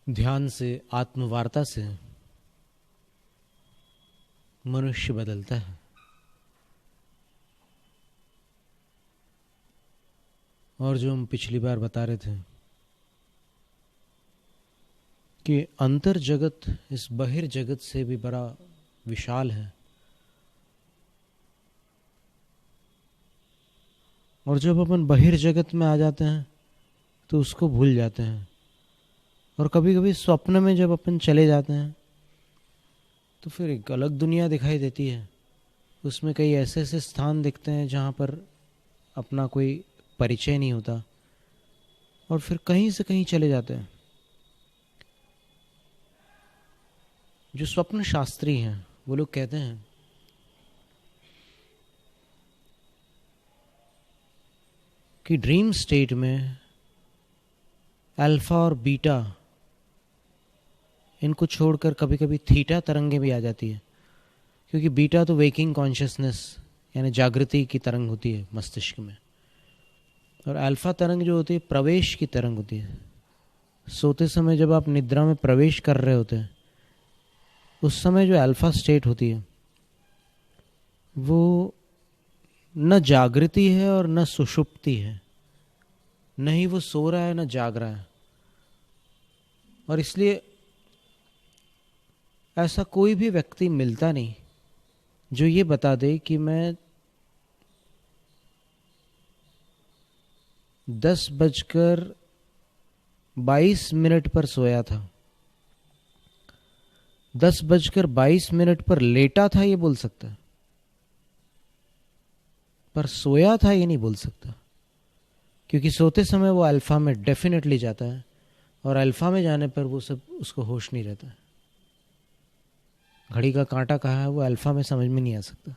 ध्यान से, आत्मवार्ता से मनुष्य बदलता है। और जो हम पिछली बार बता रहे थे कि अंतर जगत इस बहिर जगत से भी बड़ा विशाल है, और जब अपन बहिर जगत में आ जाते हैं तो उसको भूल जाते हैं। और कभी कभी स्वप्न में जब अपन चले जाते हैं तो फिर एक अलग दुनिया दिखाई देती है। उसमें कई ऐसे ऐसे स्थान दिखते हैं जहाँ पर अपना कोई परिचय नहीं होता, और फिर कहीं से कहीं चले जाते हैं। जो स्वप्न शास्त्री हैं वो लोग कहते हैं कि ड्रीम स्टेट में अल्फा और बीटा, इनको छोड़कर कभी कभी थीटा तरंगें भी आ जाती है। क्योंकि बीटा तो वेकिंग कॉन्शियसनेस यानी जागृति की तरंग होती है मस्तिष्क में, और अल्फा तरंग जो होती है प्रवेश की तरंग होती है। सोते समय जब आप निद्रा में प्रवेश कर रहे होते हैं उस समय जो अल्फा स्टेट होती है वो न जागृति है और न सुषुप्ति है, न ही वो सो रहा है न जाग रहा है। और इसलिए ऐसा कोई भी व्यक्ति मिलता नहीं जो ये बता दे कि मैं 10:22 पर सोया था, 10:22 पर लेटा था, ये बोल सकता है, पर सोया था ये नहीं बोल सकता। क्योंकि सोते समय वो अल्फा में डेफिनेटली जाता है, और अल्फा में जाने पर वो सब उसको होश नहीं रहता है। घड़ी का कांटा कहाँ है वो अल्फा में समझ में नहीं आ सकता।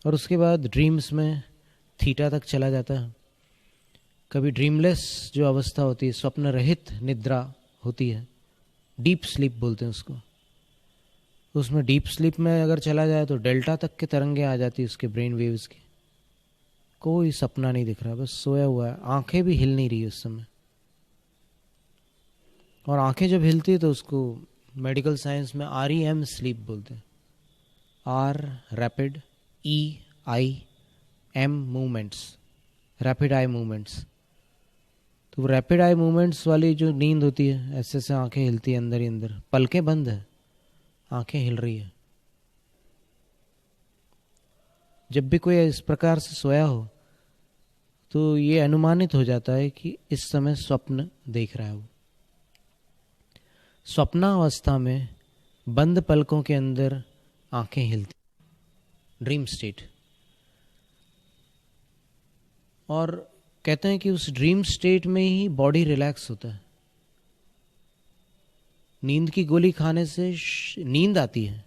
और उसके बाद ड्रीम्स में थीटा तक चला जाता है। कभी ड्रीमलेस जो अवस्था होती है, स्वप्न रहित निद्रा होती है, डीप स्लीप बोलते हैं उसको। उसमें डीप स्लीप में अगर चला जाए तो डेल्टा तक के तरंगे आ जाती है उसके ब्रेन वेव्स की। कोई सपना नहीं दिख रहा, बस सोया हुआ है, आंखें भी हिल नहीं रही उस समय। और आंखें जब हिलती है तो उसको मेडिकल साइंस में REM स्लीप बोलते हैं। R rapid, EIM movements, rapid eye movements. तो रैपिड आई मूवमेंट्स वाली जो नींद होती है, ऐसे ऐसे आंखें हिलती है अंदर ही अंदर, पलकें बंद है, आंखें हिल रही है। जब भी कोई इस प्रकार से सोया हो तो ये अनुमानित हो जाता है कि इस समय स्वप्न देख रहा है वो। स्वप्नावस्था में बंद पलकों के अंदर आंखें हिलती, ड्रीम स्टेट। और कहते हैं कि उस ड्रीम स्टेट में ही बॉडी रिलैक्स होता है। नींद की गोली खाने से नींद आती है,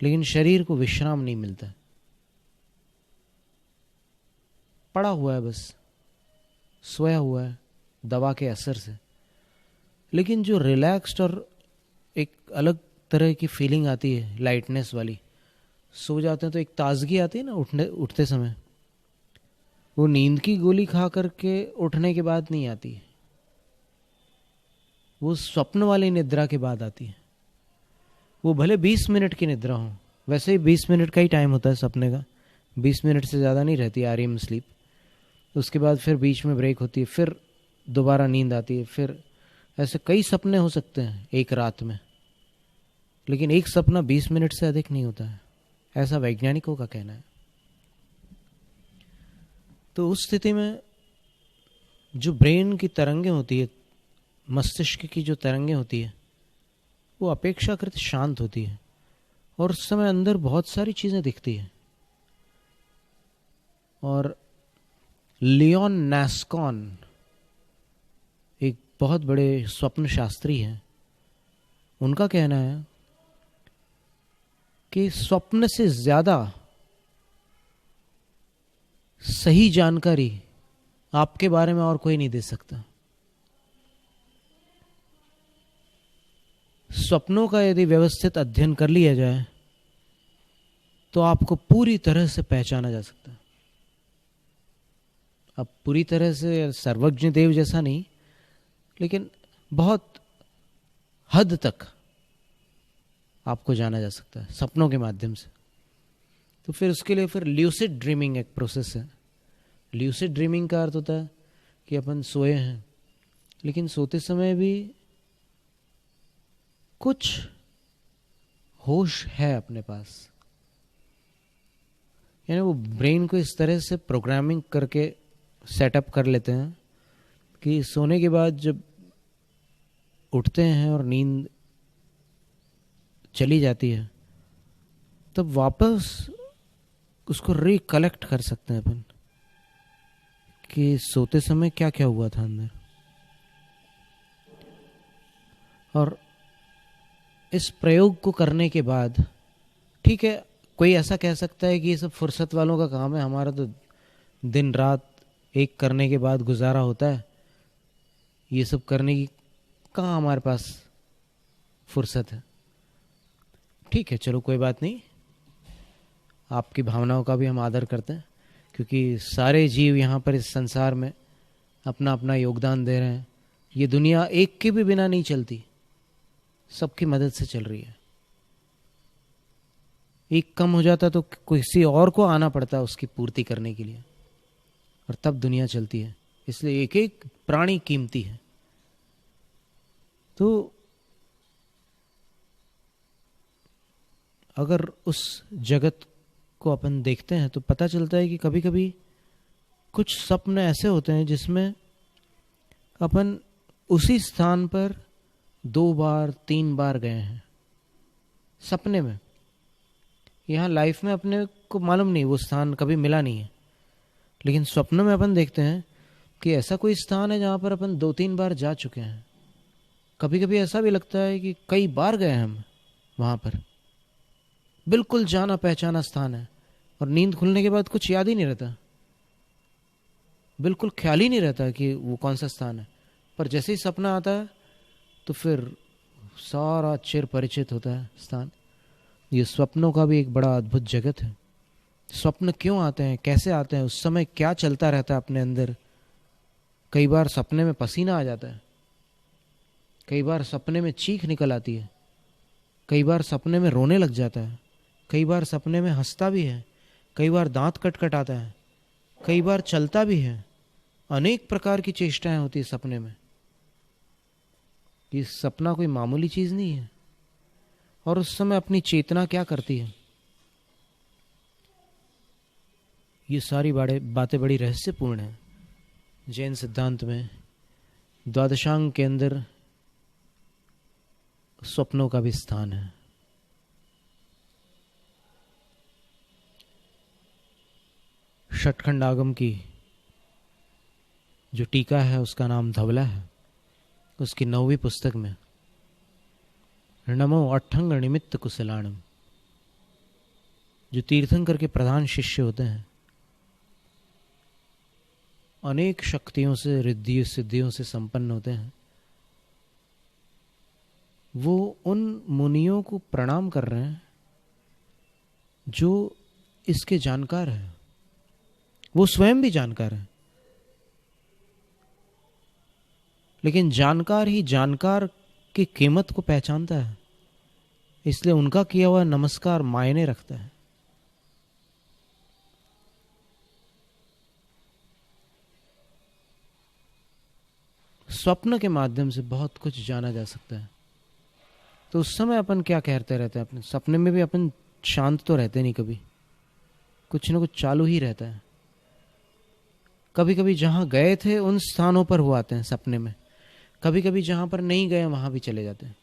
लेकिन शरीर को विश्राम नहीं मिलता, पड़ा हुआ है, बस सोया हुआ है दवा के असर से। लेकिन जो रिलैक्स्ड और एक अलग तरह की फीलिंग आती है, लाइटनेस वाली, सो जाते हैं तो एक ताजगी आती है ना उठते समय, वो नींद की गोली खा करके उठने के बाद नहीं आती, वो स्वप्न वाली निद्रा के बाद आती है। वो भले 20 मिनट की निद्रा हो, वैसे ही 20 मिनट का ही टाइम होता है सपने का, 20 मिनट से ज़्यादा नहीं रहती REM स्लीप। उसके बाद फिर बीच में ब्रेक होती है, फिर दोबारा नींद आती है, फिर ऐसे कई सपने हो सकते हैं एक रात में, लेकिन एक सपना 20 मिनट से अधिक नहीं होता है, ऐसा वैज्ञानिकों का कहना है। तो उस स्थिति में जो ब्रेन की तरंगें होती है, मस्तिष्क की जो तरंगें होती है, वो अपेक्षाकृत शांत होती है, और उस समय अंदर बहुत सारी चीज़ें दिखती है। और लियोन नास्कॉन एक बहुत बड़े स्वप्न शास्त्री हैं, उनका कहना है कि स्वप्न से ज़्यादा सही जानकारी आपके बारे में और कोई नहीं दे सकता। स्वप्नों का यदि व्यवस्थित अध्ययन कर लिया जाए तो आपको पूरी तरह से पहचाना जा सकता है। अब पूरी तरह से सर्वज्ञ देव जैसा नहीं, लेकिन बहुत हद तक आपको जाना जा सकता है सपनों के माध्यम से। तो फिर उसके लिए फिर ल्यूसिड ड्रीमिंग एक प्रोसेस है। ल्यूसिड ड्रीमिंग का अर्थ होता है कि अपन सोए हैं, लेकिन सोते समय भी कुछ होश है अपने पास। यानी वो ब्रेन को इस तरह से प्रोग्रामिंग करके सेटअप कर लेते हैं कि सोने के बाद जब उठते हैं और नींद चली जाती है, तब वापस उसको रिकलेक्ट कर सकते हैं अपन कि सोते समय क्या क्या हुआ था अंदर। और इस प्रयोग को करने के बाद, ठीक है, कोई ऐसा कह सकता है कि ये सब फुर्सत वालों का काम है, हमारा तो दिन रात एक करने के बाद गुजारा होता है, ये सब करने की कहाँ हमारे पास फुर्सत है। ठीक है, चलो कोई बात नहीं, आपकी भावनाओं का भी हम आदर करते हैं, क्योंकि सारे जीव यहाँ पर इस संसार में अपना अपना योगदान दे रहे हैं। ये दुनिया एक के भी बिना नहीं चलती, सबकी मदद से चल रही है। एक कम हो जाता तो किसी और को आना पड़ता है उसकी पूर्ति करने के लिए, और तब दुनिया चलती है। इसलिए एक एक प्राणी कीमती है। तो अगर उस जगत को अपन देखते हैं तो पता चलता है कि कभी कभी कुछ स्वप्न ऐसे होते हैं जिसमें अपन उसी स्थान पर 2 बार 3 बार गए हैं सपने में। यहाँ लाइफ में अपने को मालूम नहीं, वो स्थान कभी मिला नहीं है, लेकिन स्वप्न में अपन देखते हैं कि ऐसा कोई स्थान है जहाँ पर अपन 2-3 बार जा चुके हैं। कभी कभी ऐसा भी लगता है कि कई बार गए हम वहाँ पर, बिल्कुल जाना पहचाना स्थान है, और नींद खुलने के बाद कुछ याद ही नहीं रहता, बिल्कुल ख्याल ही नहीं रहता कि वो कौन सा स्थान है। पर जैसे ही सपना आता है तो फिर सारा चिर परिचित होता है स्थान। ये स्वप्नों का भी एक बड़ा अद्भुत जगत है। स्वप्न क्यों आते हैं, कैसे आते हैं, उस समय क्या चलता रहता है अपने अंदर। कई बार सपने में पसीना आ जाता है, कई बार सपने में चीख निकल आती है, कई बार सपने में रोने लग जाता है, कई बार सपने में हंसता भी है, कई बार दांत कटकटाता है, कई बार चलता भी है। अनेक प्रकार की चेष्टाएं होती है सपने में। ये सपना कोई मामूली चीज नहीं है। और उस समय अपनी चेतना क्या करती है, ये सारी बातें बड़ी रहस्यपूर्ण है। जैन सिद्धांत में द्वादशांग के अंदर स्वप्नों का भी स्थान है। षटखंड आगम की जो टीका है उसका नाम धवला है। उसकी 9वीं पुस्तक में नमो अट्ठंग निमित्त कुशलाणम, जो तीर्थंकर के प्रधान शिष्य होते हैं, अनेक शक्तियों से रिद्धि सिद्धियों से संपन्न होते हैं, वो उन मुनियों को प्रणाम कर रहे हैं जो इसके जानकार हैं। वो स्वयं भी जानकार हैं, लेकिन जानकार ही जानकार की कीमत को पहचानता है, इसलिए उनका किया हुआ नमस्कार मायने रखता है। स्वप्न के माध्यम से बहुत कुछ जाना जा सकता है। तो उस समय अपन क्या कहते रहते हैं, अपने सपने में भी अपन शांत तो रहते नहीं, कभी कुछ ना कुछ चालू ही रहता है। कभी कभी जहां गए थे उन स्थानों पर वो आते हैं सपने में, कभी कभी जहां पर नहीं गए वहां भी चले जाते हैं।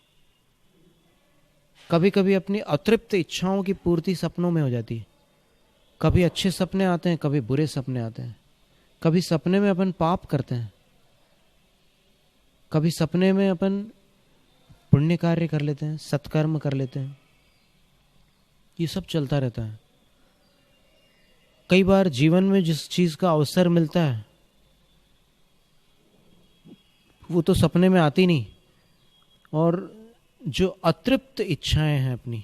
कभी कभी अपनी अतृप्त इच्छाओं की पूर्ति सपनों में हो जाती है। कभी अच्छे सपने आते हैं, कभी बुरे सपने आते हैं। कभी सपने में अपन पाप करते हैं, कभी सपने में अपन पुण्य कार्य कर लेते हैं, सत्कर्म कर लेते हैं। ये सब चलता रहता है। कई बार जीवन में जिस चीज का अवसर मिलता है वो तो सपने में आती नहीं, और जो अतृप्त इच्छाएं हैं अपनी,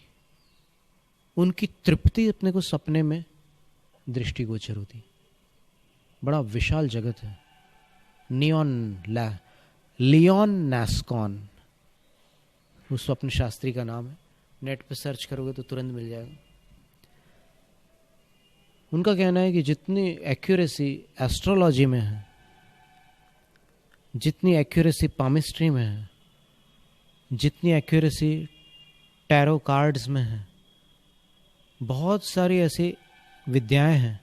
उनकी तृप्ति अपने को सपने में दृष्टिगोचर होती। बड़ा विशाल जगत है। नियॉन लियोन नास्कॉन, उस स्वप्न शास्त्री का नाम है, नेट पे सर्च करोगे तो तुरंत मिल जाएगा। उनका कहना है कि जितनी एक्यूरेसी एस्ट्रोलॉजी में है, जितनी एक्यूरेसी पामिस्ट्री में है, जितनी एक्यूरेसी टैरो कार्ड्स में है, बहुत सारी ऐसी विद्याएं हैं,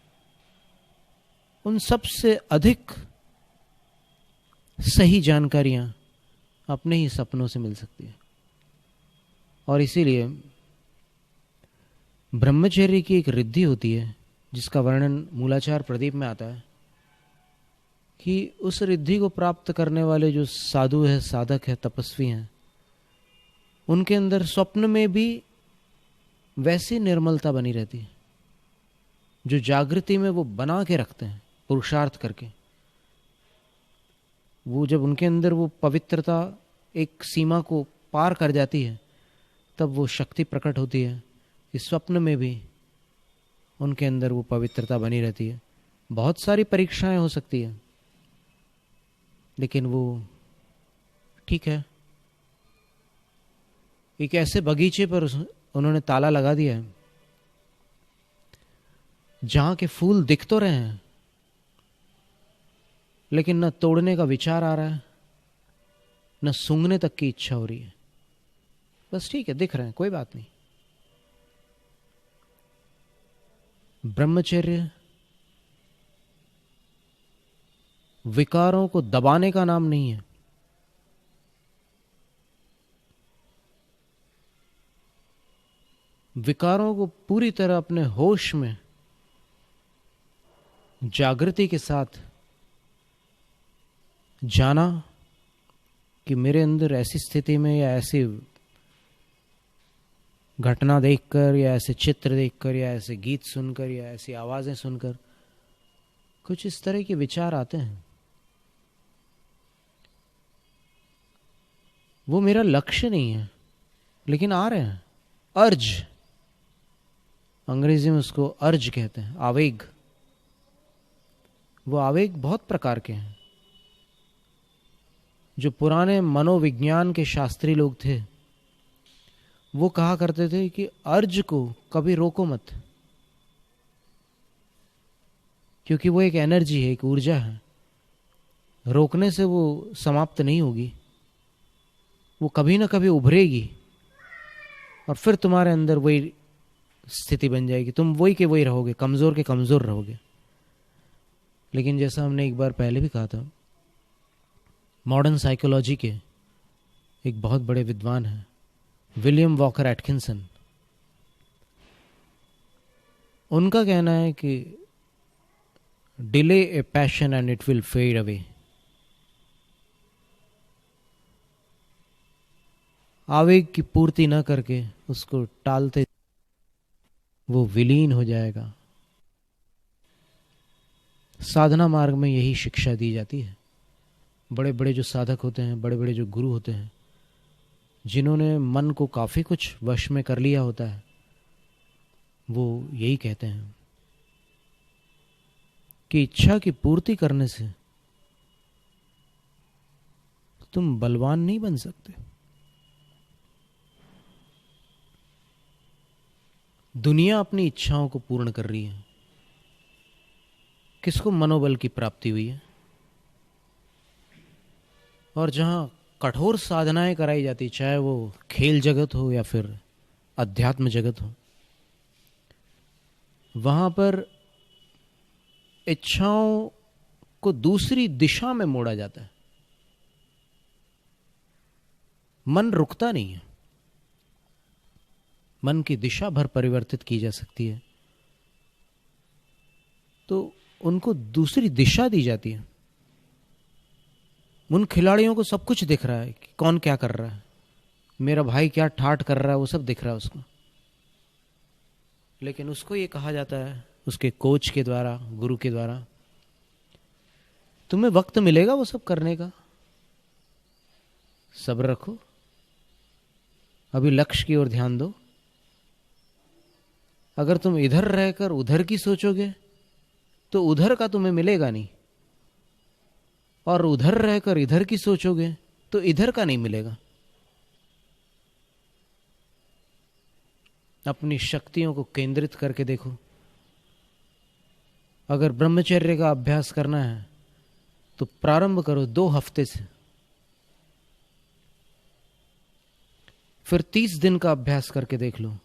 उन सबसे अधिक सही जानकारियां अपने ही सपनों से मिल सकती है। और इसीलिए ब्रह्मचर्य की एक रिद्धि होती है जिसका वर्णन मूलाचार प्रदीप में आता है कि उस रिद्धि को प्राप्त करने वाले जो साधु है, साधक है, तपस्वी हैं, उनके अंदर स्वप्न में भी वैसी निर्मलता बनी रहती है जो जागृति में वो बना के रखते हैं पुरुषार्थ करके। वो जब उनके अंदर वो पवित्रता एक सीमा को पार कर जाती है तब वो शक्ति प्रकट होती है। इस स्वप्न में भी उनके अंदर वो पवित्रता बनी रहती है। बहुत सारी परीक्षाएं हो सकती है, लेकिन वो ठीक है। एक ऐसे बगीचे पर उन्होंने ताला लगा दिया है जहां के फूल दिख तो रहे हैं लेकिन न तोड़ने का विचार आ रहा है, न सूंघने तक की इच्छा हो रही है। बस ठीक है, दिख रहे हैं, कोई बात नहीं। ब्रह्मचर्य विकारों को दबाने का नाम नहीं है। विकारों को पूरी तरह अपने होश में जागृति के साथ जाना कि मेरे अंदर ऐसी स्थिति में या ऐसी घटना देखकर या ऐसे चित्र देखकर या ऐसे गीत सुनकर या ऐसी आवाजें सुनकर कुछ इस तरह के विचार आते हैं। वो मेरा लक्ष्य नहीं है, लेकिन आ रहे हैं। अर्ज, अंग्रेजी में उसको अर्ज कहते हैं, आवेग। वो आवेग बहुत प्रकार के हैं। जो पुराने मनोविज्ञान के शास्त्री लोग थे वो कहा करते थे कि अर्ज को कभी रोको मत, क्योंकि वो एक एनर्जी है, एक ऊर्जा है। रोकने से वो समाप्त नहीं होगी, वो कभी ना कभी उभरेगी और फिर तुम्हारे अंदर वही स्थिति बन जाएगी। तुम वही के वही रहोगे, कमजोर के कमजोर रहोगे। लेकिन जैसा हमने एक बार पहले भी कहा था, मॉडर्न साइकोलॉजी के एक बहुत बड़े विद्वान हैं विलियम वॉकर एटकिंसन। उनका कहना है कि delay a passion and it will fade away. आवेग की पूर्ति न करके उसको टालते वो विलीन हो जाएगा। साधना मार्ग में यही शिक्षा दी जाती है। बड़े बड़े जो साधक होते हैं, बड़े बड़े जो गुरु होते हैं, जिन्होंने मन को काफी कुछ वश में कर लिया होता है, वो यही कहते हैं कि इच्छा की पूर्ति करने से तुम बलवान नहीं बन सकते। दुनिया अपनी इच्छाओं को पूर्ण कर रही है। किसको मनोबल की प्राप्ति हुई है? और जहां कठोर साधनाएं कराई जाती, चाहे वो खेल जगत हो या फिर अध्यात्म जगत हो, वहां पर इच्छाओं को दूसरी दिशा में मोड़ा जाता है। मन रुकता नहीं है, मन की दिशा भर परिवर्तित की जा सकती है, तो उनको दूसरी दिशा दी जाती है। उन खिलाड़ियों को सब कुछ दिख रहा है कि कौन क्या कर रहा है, मेरा भाई क्या ठाठ कर रहा है, वो सब दिख रहा है उसको। लेकिन उसको ये कहा जाता है उसके कोच के द्वारा, गुरु के द्वारा, तुम्हें वक्त मिलेगा वो सब करने का, सब्र रखो, अभी लक्ष्य की ओर ध्यान दो। अगर तुम इधर रहकर उधर की सोचोगे तो उधर का तुम्हें मिलेगा नहीं, और उधर रहकर इधर की सोचोगे तो इधर का नहीं मिलेगा। अपनी शक्तियों को केंद्रित करके देखो। अगर ब्रह्मचर्य का अभ्यास करना है तो प्रारंभ करो 2 हफ्ते से, फिर 30 दिन का अभ्यास करके देख लो।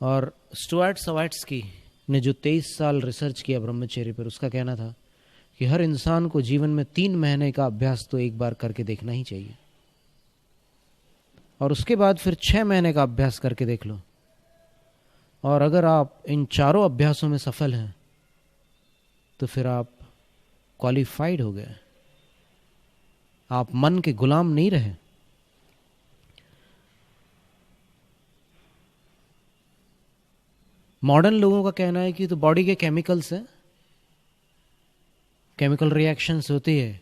और स्टुअर्ट सवाट्स्की ने जो 23 साल रिसर्च किया ब्रह्मचर्य पर, उसका कहना था कि हर इंसान को जीवन में 3 महीने का अभ्यास तो एक बार करके देखना ही चाहिए, और उसके बाद फिर 6 महीने का अभ्यास करके देख लो। और अगर आप इन चारों अभ्यासों में सफल हैं तो फिर आप क्वालिफाइड हो गए, आप मन के गुलाम नहीं रहे। मॉडर्न लोगों का कहना है कि तो बॉडी के केमिकल्स हैं, केमिकल रिएक्शंस होती है,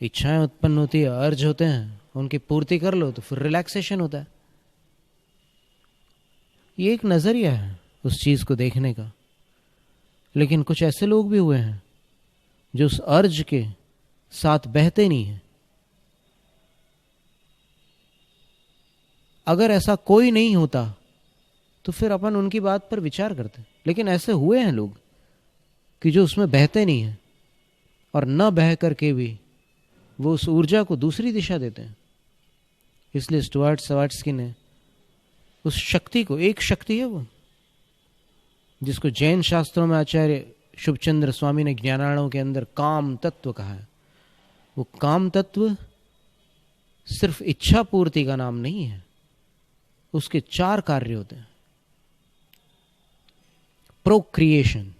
इच्छाएं उत्पन्न होती है, अर्ज होते हैं, उनकी पूर्ति कर लो तो फिर रिलैक्सेशन होता है। ये एक नजरिया है उस चीज को देखने का। लेकिन कुछ ऐसे लोग भी हुए हैं जो उस अर्ज के साथ बहते नहीं हैं। अगर ऐसा कोई नहीं होता तो फिर अपन उनकी बात पर विचार करते, लेकिन ऐसे हुए हैं लोग कि जो उसमें बहते नहीं हैं, और न बह करके भी वो उस ऊर्जा को दूसरी दिशा देते हैं। इसलिए स्टुअर्ट सवाट्स्की ने उस शक्ति को, एक शक्ति है वो जिसको जैन शास्त्रों में आचार्य शुभचंद्र स्वामी ने ज्ञानार्णव के अंदर काम तत्व कहा है। वो काम तत्व सिर्फ इच्छा पूर्ति का नाम नहीं है, उसके 4 कार्य होते हैं। प्रोक्रिएशन,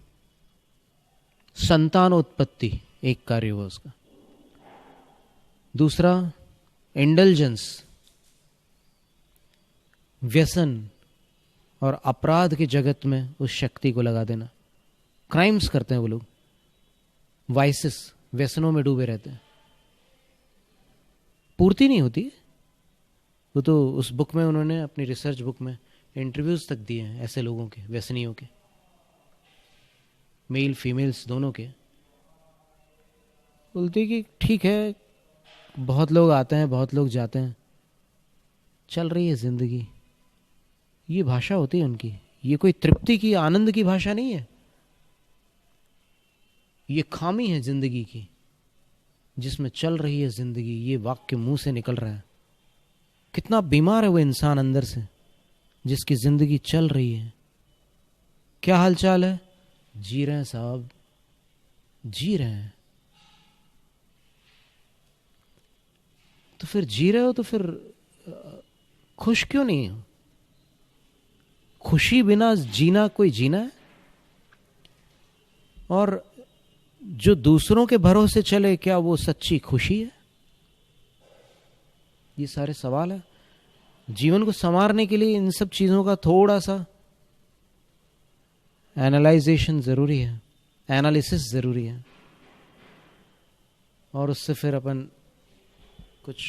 संतानोत्पत्ति एक कार्य हुआ उसका। दूसरा इंडल्जेंस, व्यसन और अपराध के जगत में उस शक्ति को लगा देना। क्राइम्स करते हैं वो लोग, वाइसेस, व्यसनों में डूबे रहते हैं, पूर्ति नहीं होती। वो तो उस बुक में उन्होंने, अपनी रिसर्च बुक में इंटरव्यूज तक दिए हैं ऐसे लोगों के, व्यसनियों के, मेल फीमेल्स दोनों के। बोलते कि ठीक है, बहुत लोग आते हैं, बहुत लोग जाते हैं, चल रही है जिंदगी। ये भाषा होती है उनकी, ये कोई तृप्ति की, आनंद की भाषा नहीं है। ये खामी है जिंदगी की, जिसमें चल रही है जिंदगी। ये वाक्य मुंह से निकल रहा है। कितना बीमार है वो इंसान अंदर से जिसकी जिंदगी चल रही है। क्या हालचाल है? जी रहे हैं साहब, जी रहे हैं। तो फिर जी रहे हो तो फिर खुश क्यों नहीं हो? खुशी बिना जीना कोई जीना है? और जो दूसरों के भरोसे चले, क्या वो सच्ची खुशी है? ये सारे सवाल है। जीवन को संवारने के लिए इन सब चीजों का थोड़ा सा एनालाइजेशन जरूरी है, एनालिसिस जरूरी है, और उससे फिर अपन कुछ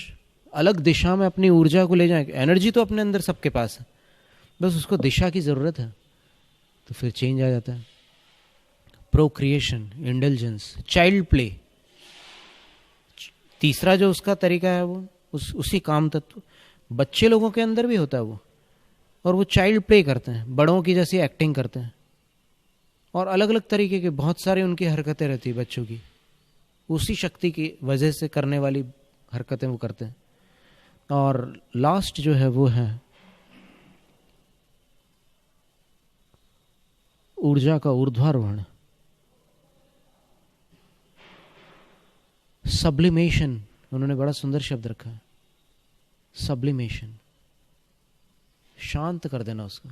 अलग दिशा में अपनी ऊर्जा को ले जाएं। एनर्जी तो अपने अंदर सबके पास है, बस उसको दिशा की जरूरत है, तो फिर चेंज आ जाता है। प्रोक्रिएशन, इंडल्जेंस, चाइल्ड प्ले, तीसरा जो उसका तरीका है वो उसी काम तत्व बच्चे लोगों के अंदर भी होता है वो, और वो चाइल्ड प्ले करते हैं, बड़ों की जैसी एक्टिंग करते हैं, और अलग अलग तरीके के बहुत सारी उनकी हरकतें रहती है बच्चों की, उसी शक्ति की वजह से करने वाली हरकतें वो करते हैं। और लास्ट जो है वो है ऊर्जा का ऊर्ध्वारोहण, सब्लिमेशन। उन्होंने बड़ा सुंदर शब्द रखा है, सब्लिमेशन, शांत कर देना उसको।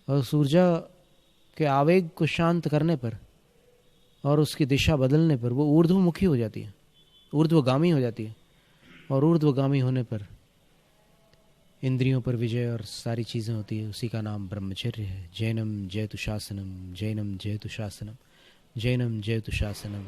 और उस ऊर्जा के आवेग को शांत करने पर और उसकी दिशा बदलने पर वो ऊर्ध्वमुखी हो जाती है, ऊर्ध्वगामी हो जाती है। और ऊर्ध्वगामी होने पर इंद्रियों पर विजय और सारी चीज़ें होती है। उसी का नाम ब्रह्मचर्य है। जैनम जयतु शासनम, जैनम जयतु शासनम, जैनम जयतु शासनम।